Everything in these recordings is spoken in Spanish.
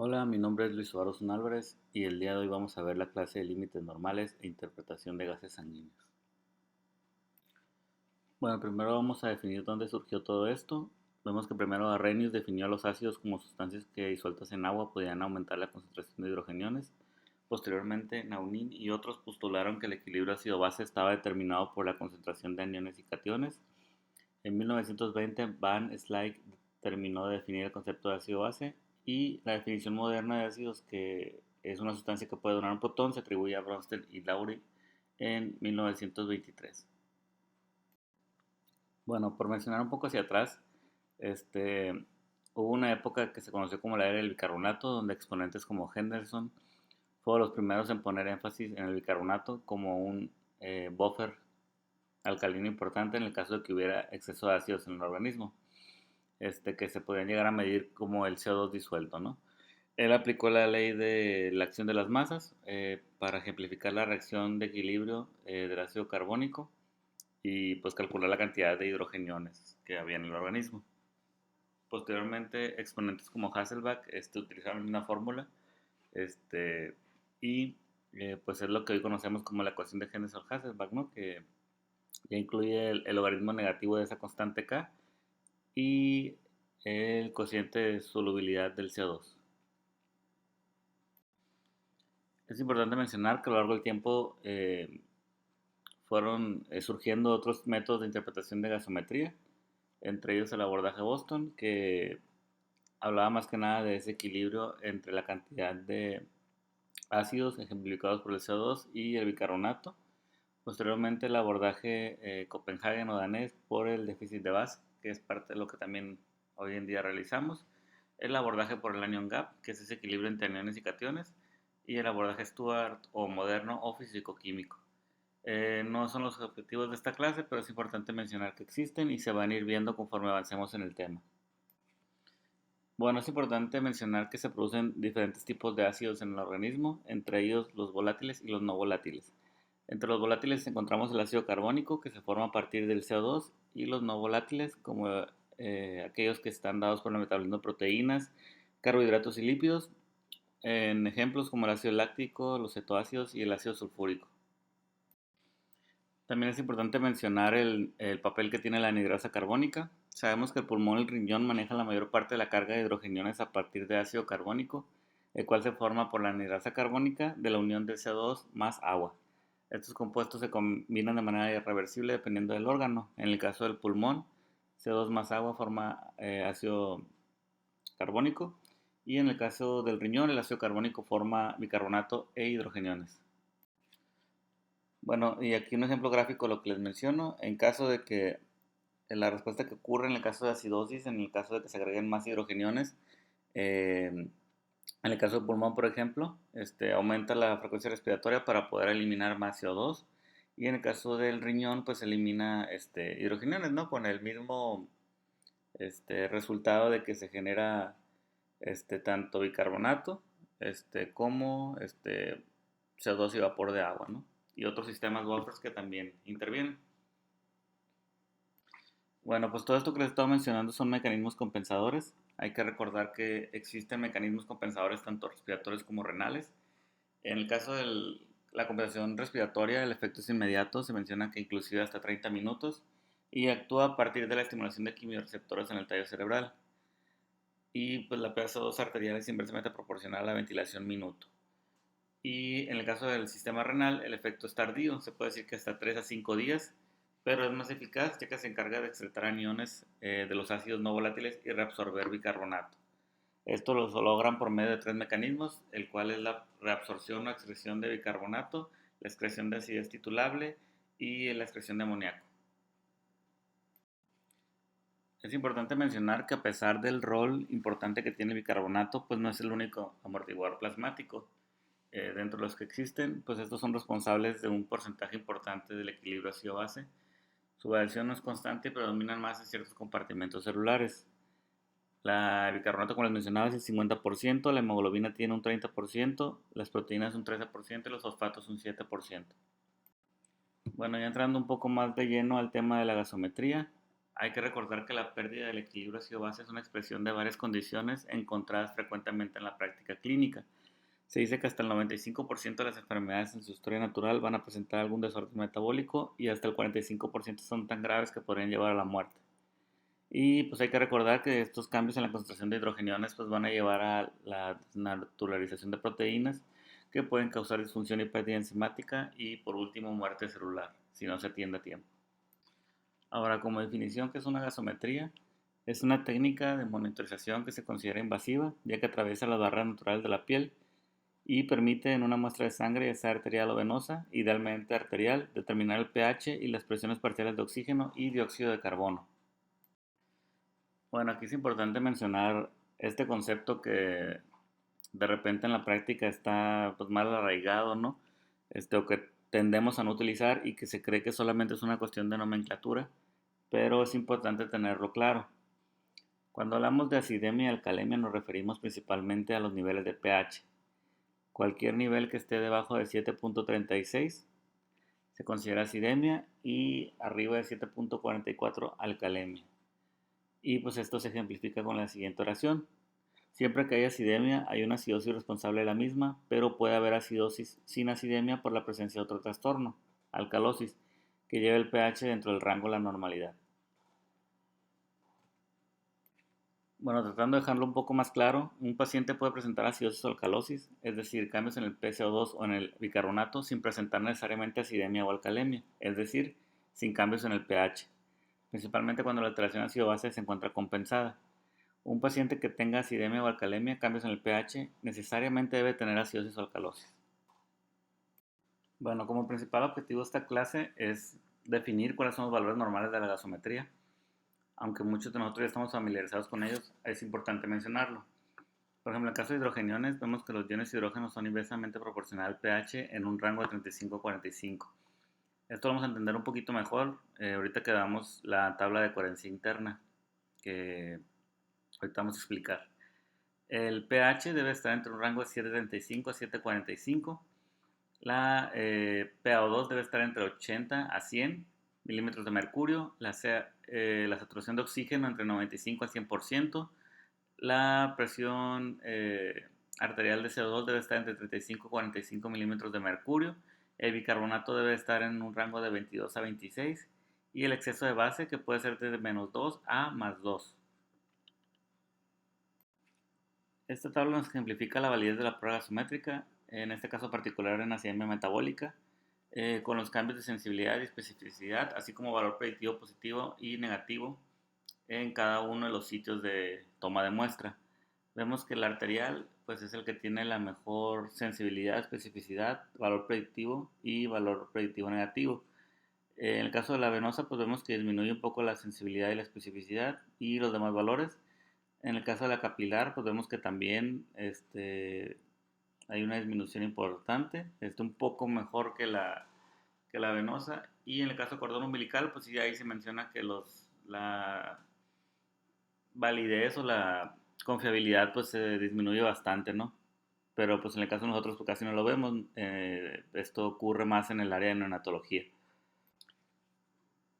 Hola, mi nombre es Luis Suárez Álvarez y el día de hoy vamos a ver la clase de límites normales e interpretación de gases sanguíneos. Bueno, primero vamos a definir dónde surgió todo esto. Vemos que primero Arrhenius definió a los ácidos como sustancias que disueltas en agua podían aumentar la concentración de hidrogeniones. Posteriormente, Naunin y otros postularon que el equilibrio ácido-base estaba determinado por la concentración de aniones y cationes. En 1920, Van Slyke terminó de definir el concepto de ácido-base y la definición moderna de ácidos, que es una sustancia que puede donar un protón, se atribuye a Bronsted y Lowry en 1923. Bueno, por mencionar un poco hacia atrás, este, hubo una época que se conoció como la era del bicarbonato, donde exponentes como Henderson fueron los primeros en poner énfasis en el bicarbonato como un buffer alcalino importante en el caso de que hubiera exceso de ácidos en el organismo, que se podían llegar a medir como el CO2 disuelto, ¿no? Él aplicó la ley de la acción de las masas para ejemplificar la reacción de equilibrio del ácido carbónico y pues calcular la cantidad de hidrogeniones que había en el organismo. Posteriormente, exponentes como Hasselbalch utilizaron una fórmula este, y pues es lo que hoy conocemos como la ecuación de Henderson-Hasselbalch, ¿no? Que ya incluye el logaritmo negativo de esa constante K y el cociente de solubilidad del CO2. Es importante mencionar que a lo largo del tiempo fueron surgiendo otros métodos de interpretación de gasometría, entre ellos el abordaje Boston, que hablaba más que nada de ese equilibrio entre la cantidad de ácidos ejemplificados por el CO2 y el bicarbonato. Posteriormente el abordaje Copenhagen o danés por el déficit de base, que es parte de lo que también hoy en día realizamos. El abordaje por el anion gap, que es ese equilibrio entre aniones y cationes. Y el abordaje Stuart o moderno o físico-químico. No son los objetivos de esta clase, pero es importante mencionar que existen y se van a ir viendo conforme avancemos en el tema. Bueno, es importante mencionar que se producen diferentes tipos de ácidos en el organismo, entre ellos los volátiles y los no volátiles. Entre los volátiles encontramos el ácido carbónico, que se forma a partir del CO2, y los no volátiles, como aquellos que están dados por el metabolismo de proteínas, carbohidratos y lípidos, en ejemplos como el ácido láctico, los cetoácidos y el ácido sulfúrico. También es importante mencionar el papel que tiene la anhidrasa carbónica. Sabemos que el pulmón y el riñón manejan la mayor parte de la carga de hidrogeniones a partir de ácido carbónico, el cual se forma por la anhidrasa carbónica de la unión de CO2 más agua. Estos compuestos se combinan de manera irreversible dependiendo del órgano. En el caso del pulmón, CO2 más agua forma ácido carbónico y en el caso del riñón, el ácido carbónico forma bicarbonato e hidrogeniones. Bueno, y aquí un ejemplo gráfico de lo que les menciono. En caso de que la respuesta que ocurre en el caso de acidosis, en el caso de que se agreguen más hidrogeniones, en el caso del pulmón, por ejemplo, aumenta la frecuencia respiratoria para poder eliminar más CO2. Y en el caso del riñón, pues elimina hidrogeniones, ¿no? Con el mismo resultado de que se genera tanto bicarbonato como CO2 y vapor de agua, ¿no? Y otros sistemas buffers que también intervienen. Bueno, pues todo esto que les estaba mencionando son mecanismos compensadores. Hay que recordar que existen mecanismos compensadores tanto respiratorios como renales. En el caso de la compensación respiratoria, el efecto es inmediato, se menciona que inclusive hasta 30 minutos, y actúa a partir de la estimulación de quimiorreceptores en el tallo cerebral. Y pues la PaO2 arterial es inversamente proporcional a la ventilación minuto. Y en el caso del sistema renal, el efecto es tardío, se puede decir que hasta 3 a 5 días, pero es más eficaz ya que se encarga de excretar aniones de los ácidos no volátiles y reabsorber bicarbonato. Esto lo logran por medio de tres mecanismos, el cual es la reabsorción o excreción de bicarbonato, la excreción de acidez titulable y la excreción de amoníaco. Es importante mencionar que a pesar del rol importante que tiene el bicarbonato, pues no es el único amortiguador plasmático. Dentro de los que existen, pues estos son responsables de un porcentaje importante del equilibrio ácido-base. Su variación no es constante y predominan más en ciertos compartimentos celulares. El bicarbonato, como les mencionaba, es el 50%, la hemoglobina tiene un 30%, las proteínas un 13% y los fosfatos un 7%. Bueno, ya entrando un poco más de lleno al tema de la gasometría, Hay que recordar que la pérdida del equilibrio ácido-base es una expresión de varias condiciones encontradas frecuentemente en la práctica clínica. Se dice que hasta el 95% de las enfermedades en su historia natural van a presentar algún desorden metabólico y hasta el 45% son tan graves que podrían llevar a la muerte. Y pues hay que recordar que estos cambios en la concentración de hidrogeniones pues van a llevar a la desnaturalización de proteínas que pueden causar disfunción y pérdida enzimática y por último muerte celular si no se atiende a tiempo. Ahora, como definición, ¿qué es una gasometría? Es una técnica de monitorización que se considera invasiva ya que atraviesa las barreras naturales de la piel y permite en una muestra de sangre, ya sea arterial o venosa, idealmente arterial, determinar el pH y las presiones parciales de oxígeno y dióxido de carbono. Bueno, aquí es importante mencionar este concepto que de repente en la práctica está pues mal arraigado, ¿no? O que tendemos a no utilizar y que se cree que solamente es una cuestión de nomenclatura, pero es importante tenerlo claro. Cuando hablamos de acidemia y alcalemia nos referimos principalmente a los niveles de pH. Cualquier nivel que esté debajo de 7.36 se considera acidemia y arriba de 7.44 alcalemia. Y pues esto se ejemplifica con la siguiente oración. Siempre que hay acidemia hay una acidosis responsable de la misma, pero puede haber acidosis sin acidemia por la presencia de otro trastorno, alcalosis, que lleve el pH dentro del rango de la normalidad. Bueno, tratando de dejarlo un poco más claro, un paciente puede presentar acidosis o alcalosis, es decir, cambios en el PCO2 o en el bicarbonato sin presentar necesariamente acidemia o alcalemia, es decir, sin cambios en el pH, principalmente cuando la alteración ácido-base se encuentra compensada. Un paciente que tenga acidemia o alcalemia, cambios en el pH, necesariamente debe tener acidosis o alcalosis. Bueno, como principal objetivo de esta clase es definir cuáles son los valores normales de la gasometría. Aunque muchos de nosotros ya estamos familiarizados con ellos, es importante mencionarlo. Por ejemplo, en el caso de hidrogeniones, vemos que los iones de hidrógeno son inversamente proporcionales al pH en un rango de 35 a 45. Esto lo vamos a entender un poquito mejor ahorita que damos la tabla de coherencia interna, que ahorita vamos a explicar. El pH debe estar entre un rango de 7.35 a 7.45. La PaO2 debe estar entre 80 a 100 milímetros de mercurio. La saturación de oxígeno entre 95 a 100%. La presión arterial de CO2 debe estar entre 35 a 45 milímetros de mercurio. El bicarbonato debe estar en un rango de 22 a 26. Y el exceso de base que puede ser de menos 2 a más 2. Esta tabla nos ejemplifica la validez de la prueba gasométrica, en este caso particular en acidemia metabólica, con los cambios de sensibilidad y especificidad, así como valor predictivo positivo y negativo en cada uno de los sitios de toma de muestra. Vemos que el arterial pues, es el que tiene la mejor sensibilidad, especificidad, valor predictivo y valor predictivo negativo. En el caso de la venosa, pues vemos que disminuye un poco la sensibilidad y la especificidad y los demás valores. En el caso de la capilar, pues vemos que también hay una disminución importante, un poco mejor que la venosa. Y en el caso de cordón umbilical, pues sí, ahí se menciona que la validez o la confiabilidad pues se disminuye bastante, ¿no? Pero pues en el caso de nosotros pues, casi no lo vemos. Esto ocurre más en el área de neonatología.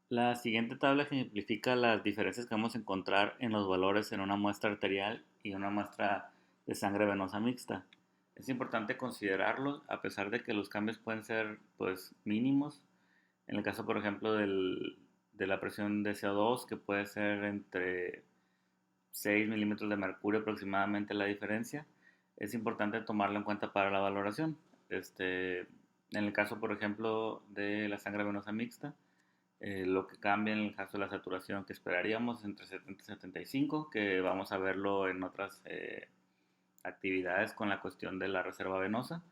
La siguiente tabla ejemplifica las diferencias que vamos a encontrar en los valores en una muestra arterial y una muestra de sangre venosa mixta. Es importante considerarlos a pesar de que los cambios pueden ser pues mínimos. En el caso, por ejemplo, de la presión de CO2, que puede ser entre 6 milímetros de mercurio aproximadamente la diferencia, es importante tomarlo en cuenta para la valoración. En el caso, por ejemplo, de la sangre venosa mixta, lo que cambia en el caso de la saturación que esperaríamos entre 70 y 75, que vamos a verlo en otras actividades con la cuestión de la reserva venosa.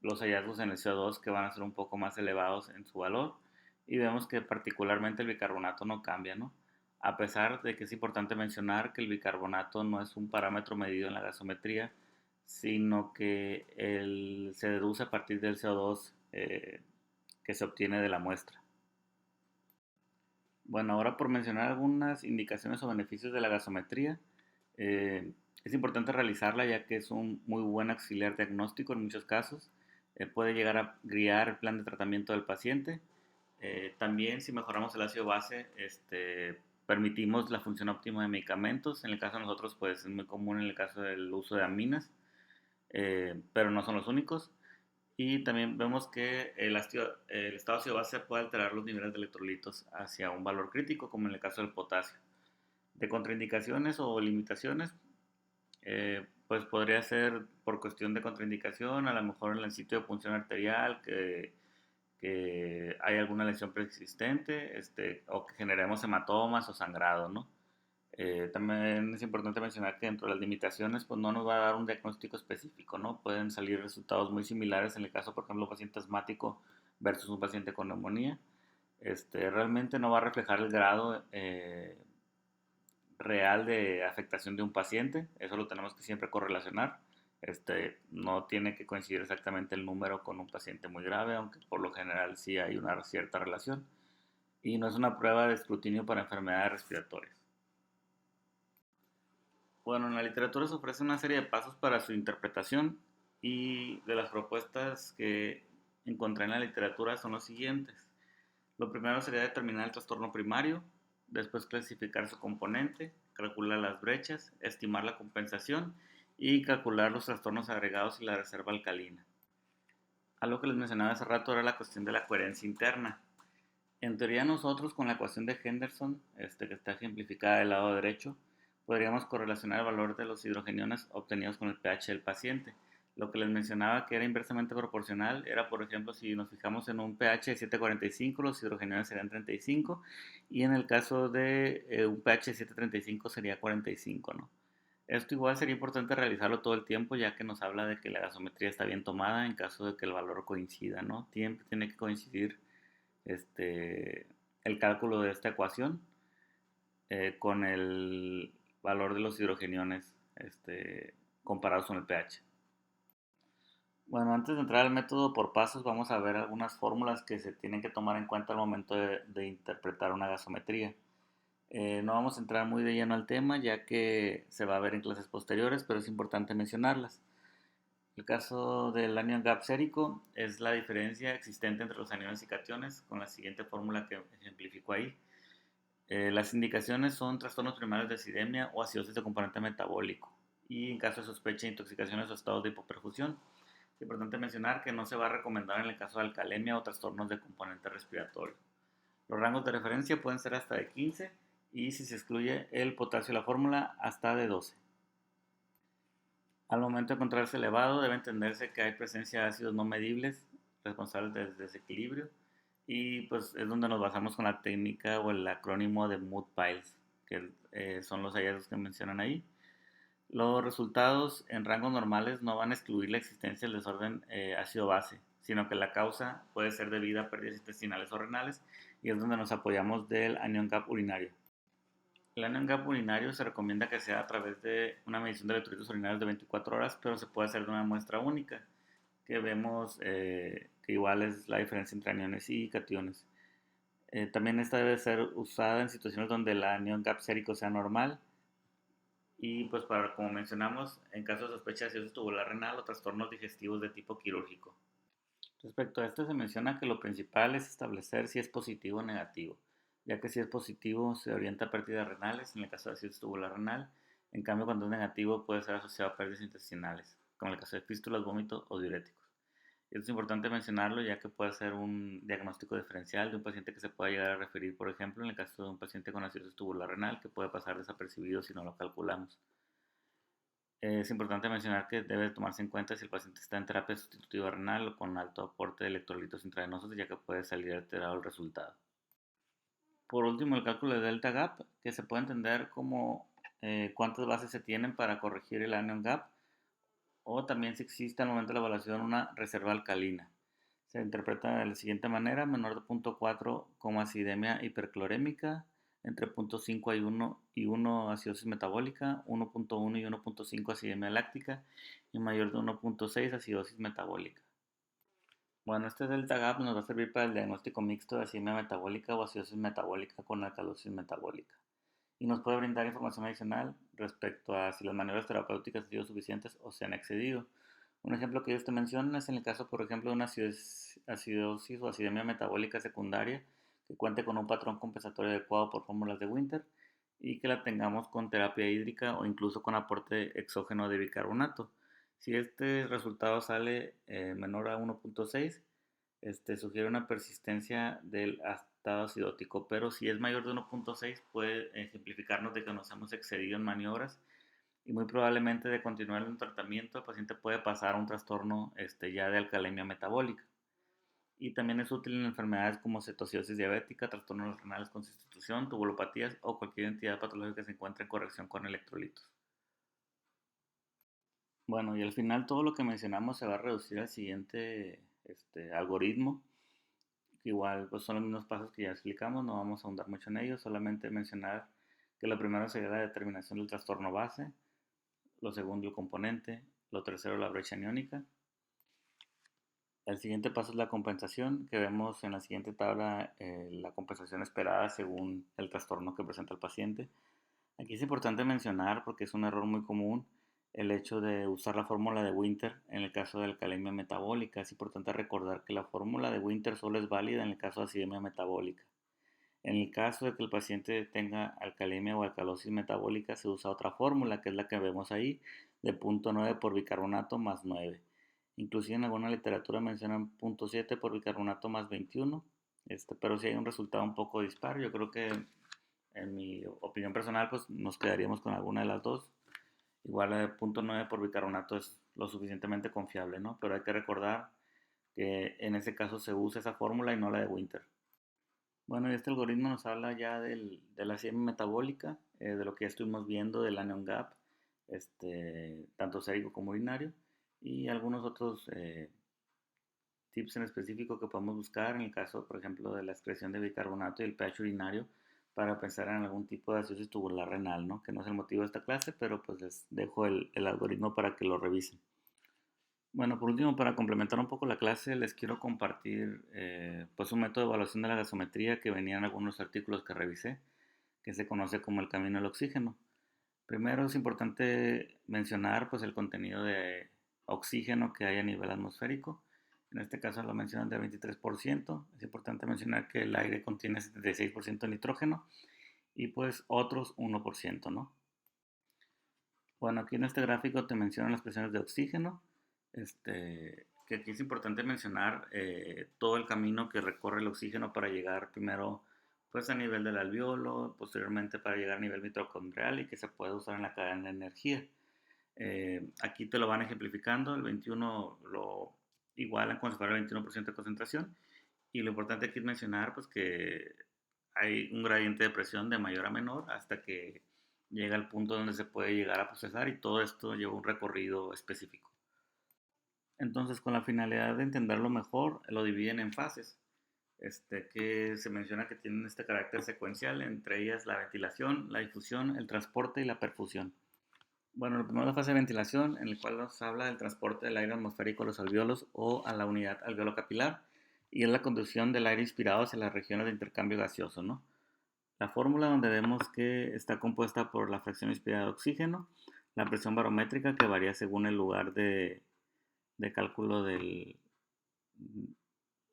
Los hallazgos en el CO2 que van a ser un poco más elevados en su valor y vemos que particularmente el bicarbonato no cambia, ¿no? A pesar de que es importante mencionar que el bicarbonato no es un parámetro medido en la gasometría, sino que se deduce a partir del CO2 que se obtiene de la muestra. Bueno, ahora por mencionar algunas indicaciones o beneficios de la gasometría, es importante realizarla ya que es un muy buen auxiliar diagnóstico en muchos casos. Puede llegar a guiar el plan de tratamiento del paciente, También si mejoramos el ácido base, permitimos la función óptima de medicamentos. En el caso de nosotros, pues es muy común en el caso del uso de aminas, pero no son los únicos. Y también vemos que el estado ácido base puede alterar los niveles de electrolitos hacia un valor crítico, como en el caso del potasio. De contraindicaciones o limitaciones, pues podría ser por cuestión de contraindicación, a lo mejor en el sitio de punción arterial, que hay alguna lesión preexistente, o que generemos hematomas o sangrado, ¿no? También es importante mencionar que dentro de las limitaciones, pues no nos va a dar un diagnóstico específico, ¿no? Pueden salir resultados muy similares en el caso, por ejemplo, un paciente asmático versus un paciente con neumonía. Realmente no va a reflejar el grado real de afectación de un paciente, eso lo tenemos que siempre correlacionar. No tiene que coincidir exactamente el número con un paciente muy grave, aunque por lo general sí hay una cierta relación. Y no es una prueba de escrutinio para enfermedades respiratorias. Bueno, en la literatura se ofrece una serie de pasos para su interpretación y de las propuestas que encontré en la literatura son los siguientes. Lo primero sería determinar el trastorno primario, después clasificar su componente, calcular las brechas, estimar la compensación y calcular los trastornos agregados y la reserva alcalina. Algo que les mencionaba hace rato era la cuestión de la coherencia interna. En teoría nosotros con la ecuación de Henderson, que está ejemplificada del lado derecho, podríamos correlacionar el valor de los hidrogeniones obtenidos con el pH del paciente. Lo que les mencionaba que era inversamente proporcional era, por ejemplo, si nos fijamos en un pH de 7,45, los hidrogeniones serían 35, y en el caso de un pH de 7,35 sería 45, ¿no? Esto igual sería importante realizarlo todo el tiempo, ya que nos habla de que la gasometría está bien tomada en caso de que el valor coincida, ¿no? Siempre tiene que coincidir este, el cálculo de esta ecuación con el valor de los hidrogeniones comparados con el pH. Bueno, antes de entrar al método por pasos, vamos a ver algunas fórmulas que se tienen que tomar en cuenta al momento de interpretar una gasometría. No vamos a entrar muy de lleno al tema, ya que se va a ver en clases posteriores, pero es importante mencionarlas. El caso del anión gap sérico es la diferencia existente entre los aniones y cationes, con la siguiente fórmula que ejemplifico ahí. Las indicaciones son trastornos primarios de acidemia o acidosis de componente metabólico. Y en caso de sospecha de intoxicaciones o estados de hipoperfusión, es importante mencionar que no se va a recomendar en el caso de alcalemia o trastornos de componente respiratorio. Los rangos de referencia pueden ser hasta de 15 y si se excluye el potasio de la fórmula, hasta de 12. Al momento de encontrarse elevado, debe entenderse que hay presencia de ácidos no medibles responsables del desequilibrio y pues es donde nos basamos con la técnica o el acrónimo de Mood-Piles, que son los hallazgos que mencionan ahí. Los resultados en rangos normales no van a excluir la existencia del desorden ácido-base, sino que la causa puede ser debida a pérdidas intestinales o renales y es donde nos apoyamos del anion gap urinario. El anion gap urinario se recomienda que sea a través de una medición de electrolitos urinarios de 24 horas, pero se puede hacer de una muestra única, que vemos que igual es la diferencia entre aniones y cationes. También esta debe ser usada en situaciones donde el anion gap sérico sea normal y pues para, como mencionamos, en caso de sospecha de acidosis tubular renal o trastornos digestivos de tipo quirúrgico. Respecto a esto se menciona que lo principal es establecer si es positivo o negativo, ya que si es positivo se orienta a pérdidas renales en el caso de acidosis tubular renal, en cambio cuando es negativo puede ser asociado a pérdidas intestinales, como en el caso de fístulas, vómitos o diuréticos. Es importante mencionarlo ya que puede ser un diagnóstico diferencial de un paciente que se pueda llegar a referir, por ejemplo, en el caso de un paciente con acidosis tubular renal que puede pasar desapercibido si no lo calculamos. Es importante mencionar que debe tomarse en cuenta si el paciente está en terapia sustitutiva renal o con alto aporte de electrolitos intravenosos, ya que puede salir alterado el resultado. Por último, el cálculo de delta gap, que se puede entender como cuántas bases se tienen para corregir el anion gap, o también si existe al momento de la evaluación una reserva alcalina. Se interpreta de la siguiente manera: menor de 0.4 como acidemia hiperclorémica, entre 0.5 y 1 acidosis metabólica, 1.1 y 1.5 acidemia láctica y mayor de 1.6 acidosis metabólica. Bueno, este delta gap nos va a servir para el diagnóstico mixto de acidemia metabólica o acidosis metabólica con alcalosis metabólica y nos puede brindar información adicional respecto a si las maniobras terapéuticas han sido suficientes o se han excedido. Un ejemplo que ellos te mencionan es en el caso, por ejemplo, de una acidosis o acidemia metabólica secundaria que cuente con un patrón compensatorio adecuado por fórmulas de Winter y que la tengamos con terapia hídrica o incluso con aporte exógeno de bicarbonato. Si este resultado sale menor a 1.6, sugiere una persistencia del estado acidótico, pero si es mayor de 1.6 puede ejemplificarnos de que nos hemos excedido en maniobras y muy probablemente de continuar el tratamiento el paciente puede pasar a un trastorno ya de alcalemia metabólica. Y también es útil en enfermedades como cetoacidosis diabética, trastornos renales con sustitución, tubulopatías o cualquier entidad patológica que se encuentre en corrección con electrolitos. Bueno, y al final todo lo que mencionamos se va a reducir al siguiente algoritmo, que igual pues son los mismos pasos que ya explicamos, no vamos a ahondar mucho en ellos, solamente mencionar que lo primero sería la determinación del trastorno base, lo segundo el componente, lo tercero la brecha aniónica. El siguiente paso es la compensación, que vemos en la siguiente tabla la compensación esperada según el trastorno que presenta el paciente. Aquí es importante mencionar, porque es un error muy común, el hecho de usar la fórmula de Winter en el caso de alcalemia metabólica. Es importante recordar que la fórmula de Winter solo es válida en el caso de acidemia metabólica. En el caso de que el paciente tenga alcalemia o alcalosis metabólica, se usa otra fórmula, que es la que vemos ahí, de 0.9 por bicarbonato más 9. Inclusive en alguna literatura mencionan 0.7 por bicarbonato más 21, pero si hay un resultado un poco dispar, yo creo que en mi opinión personal pues nos quedaríamos con alguna de las dos. Igual la de 0.9 por bicarbonato es lo suficientemente confiable, ¿no? Pero hay que recordar que en ese caso se usa esa fórmula y no la de Winter. Bueno, y este algoritmo nos habla ya de la acidemia metabólica, de lo que ya estuvimos viendo del anion gap, tanto sérico como urinario, y algunos otros tips en específico que podemos buscar en el caso, por ejemplo, de la excreción de bicarbonato y el pH urinario para pensar en algún tipo de acidosis tubular renal, ¿no? Que no es el motivo de esta clase, pero pues les dejo el algoritmo para que lo revisen. Bueno, por último, para complementar un poco la clase, les quiero compartir pues un método de evaluación de la gasometría que venía en algunos artículos que revisé, que se conoce como el camino del oxígeno. Primero es importante mencionar pues el contenido de oxígeno que hay a nivel atmosférico. En este caso lo mencionan del 23%. Es importante mencionar que el aire contiene 76% de nitrógeno y pues otros 1%, ¿no? Bueno, aquí en este gráfico te mencionan las presiones de oxígeno, que aquí es importante mencionar todo el camino que recorre el oxígeno para llegar primero pues a nivel del alveolo, posteriormente para llegar a nivel mitocondrial y que se puede usar en la cadena de energía. Aquí te lo van ejemplificando, el 21 lo igualan como si fuera el 21% de concentración y lo importante aquí es mencionar pues que hay un gradiente de presión de mayor a menor hasta que llega al punto donde se puede llegar a procesar y todo esto lleva un recorrido específico. Entonces, con la finalidad de entenderlo mejor, lo dividen en fases, que se menciona que tienen este carácter secuencial, entre ellas la ventilación, la difusión, el transporte y la perfusión. Bueno, lo primero es la fase de ventilación, en el cual nos habla del transporte del aire atmosférico a los alvéolos o a la unidad alveolo-capilar, y es la conducción del aire inspirado hacia las regiones de intercambio gaseoso, ¿no? La fórmula donde vemos que está compuesta por la fracción inspirada de oxígeno, la presión barométrica que varía según el lugar de cálculo de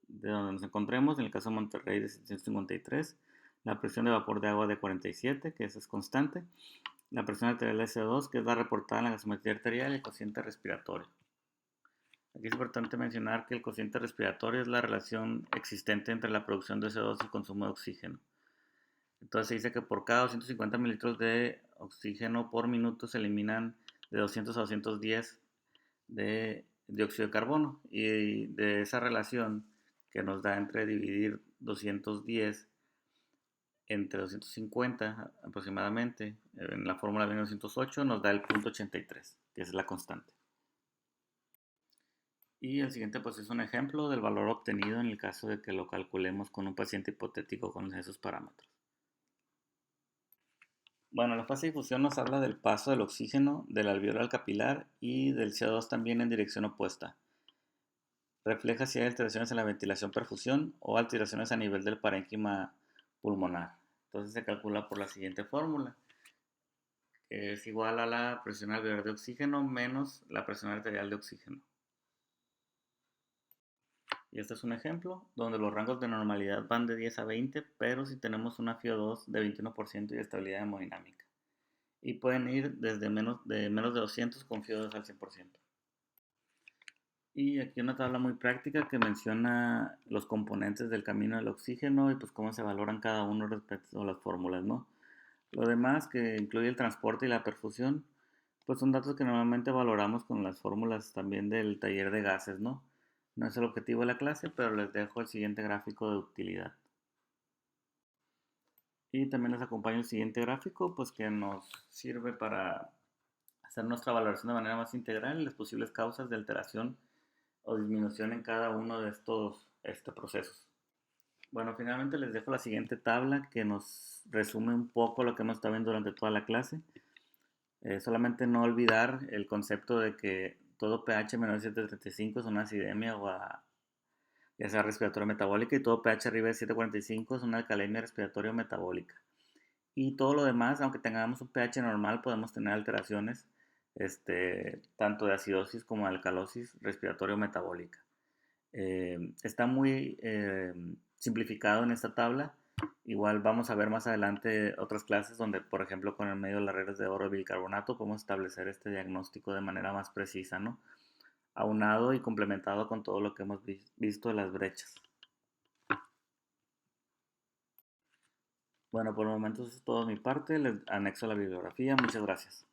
donde nos encontremos, en el caso de Monterrey de 753, la presión de vapor de agua de 47, que esa es constante, la presión arterial de CO2, que es la reportada en la gasometría arterial, y el cociente respiratorio. Aquí es importante mencionar que el cociente respiratorio es la relación existente entre la producción de CO2 y el consumo de oxígeno. Entonces se dice que por cada 250 mililitros de oxígeno por minuto se eliminan de 200 a 210 de dióxido de carbono. Y de esa relación que nos da entre dividir 210 entre 250 aproximadamente, en la fórmula 1908 nos da el punto 83, que es la constante. Y el siguiente pues es un ejemplo del valor obtenido en el caso de que lo calculemos con un paciente hipotético con esos parámetros. Bueno, la fase de difusión nos habla del paso del oxígeno del alveolo al capilar y del CO2 también en dirección opuesta. Refleja si hay alteraciones en la ventilación-perfusión o alteraciones a nivel del parénquima pulmonar. Entonces se calcula por la siguiente fórmula, que es igual a la presión alveolar de oxígeno menos la presión arterial de oxígeno. Y este es un ejemplo donde los rangos de normalidad van de 10 a 20, pero si tenemos una FiO2 de 21% y estabilidad hemodinámica. Y pueden ir desde menos de 200 con FiO2 al 100%. Y aquí una tabla muy práctica que menciona los componentes del camino del oxígeno y pues cómo se valoran cada uno respecto a las fórmulas, ¿no? Lo demás, que incluye el transporte y la perfusión, pues son datos que normalmente valoramos con las fórmulas también del taller de gases, ¿no? No es el objetivo de la clase, pero les dejo el siguiente gráfico de utilidad. Y también les acompaño el siguiente gráfico, pues que nos sirve para hacer nuestra valoración de manera más integral y las posibles causas de alteración o disminución en cada uno de estos procesos. Bueno, finalmente les dejo la siguiente tabla que nos resume un poco lo que hemos estado viendo durante toda la clase. Solamente no olvidar el concepto de que todo pH menor de 7.35 es una acidemia ya sea respiratoria metabólica, y todo pH arriba de 7.45 es una alcalemia respiratoria metabólica. Y todo lo demás, aunque tengamos un pH normal, podemos tener alteraciones tanto de acidosis como de alcalosis respiratoria metabólica. Está muy simplificado en esta tabla. Igual vamos a ver más adelante otras clases donde, por ejemplo, con el medio de las reglas de oro y bicarbonato podemos establecer este diagnóstico de manera más precisa, ¿no? Aunado y complementado con todo lo que hemos visto de las brechas. Bueno, por el momento eso es todo de mi parte. Les anexo la bibliografía. Muchas gracias.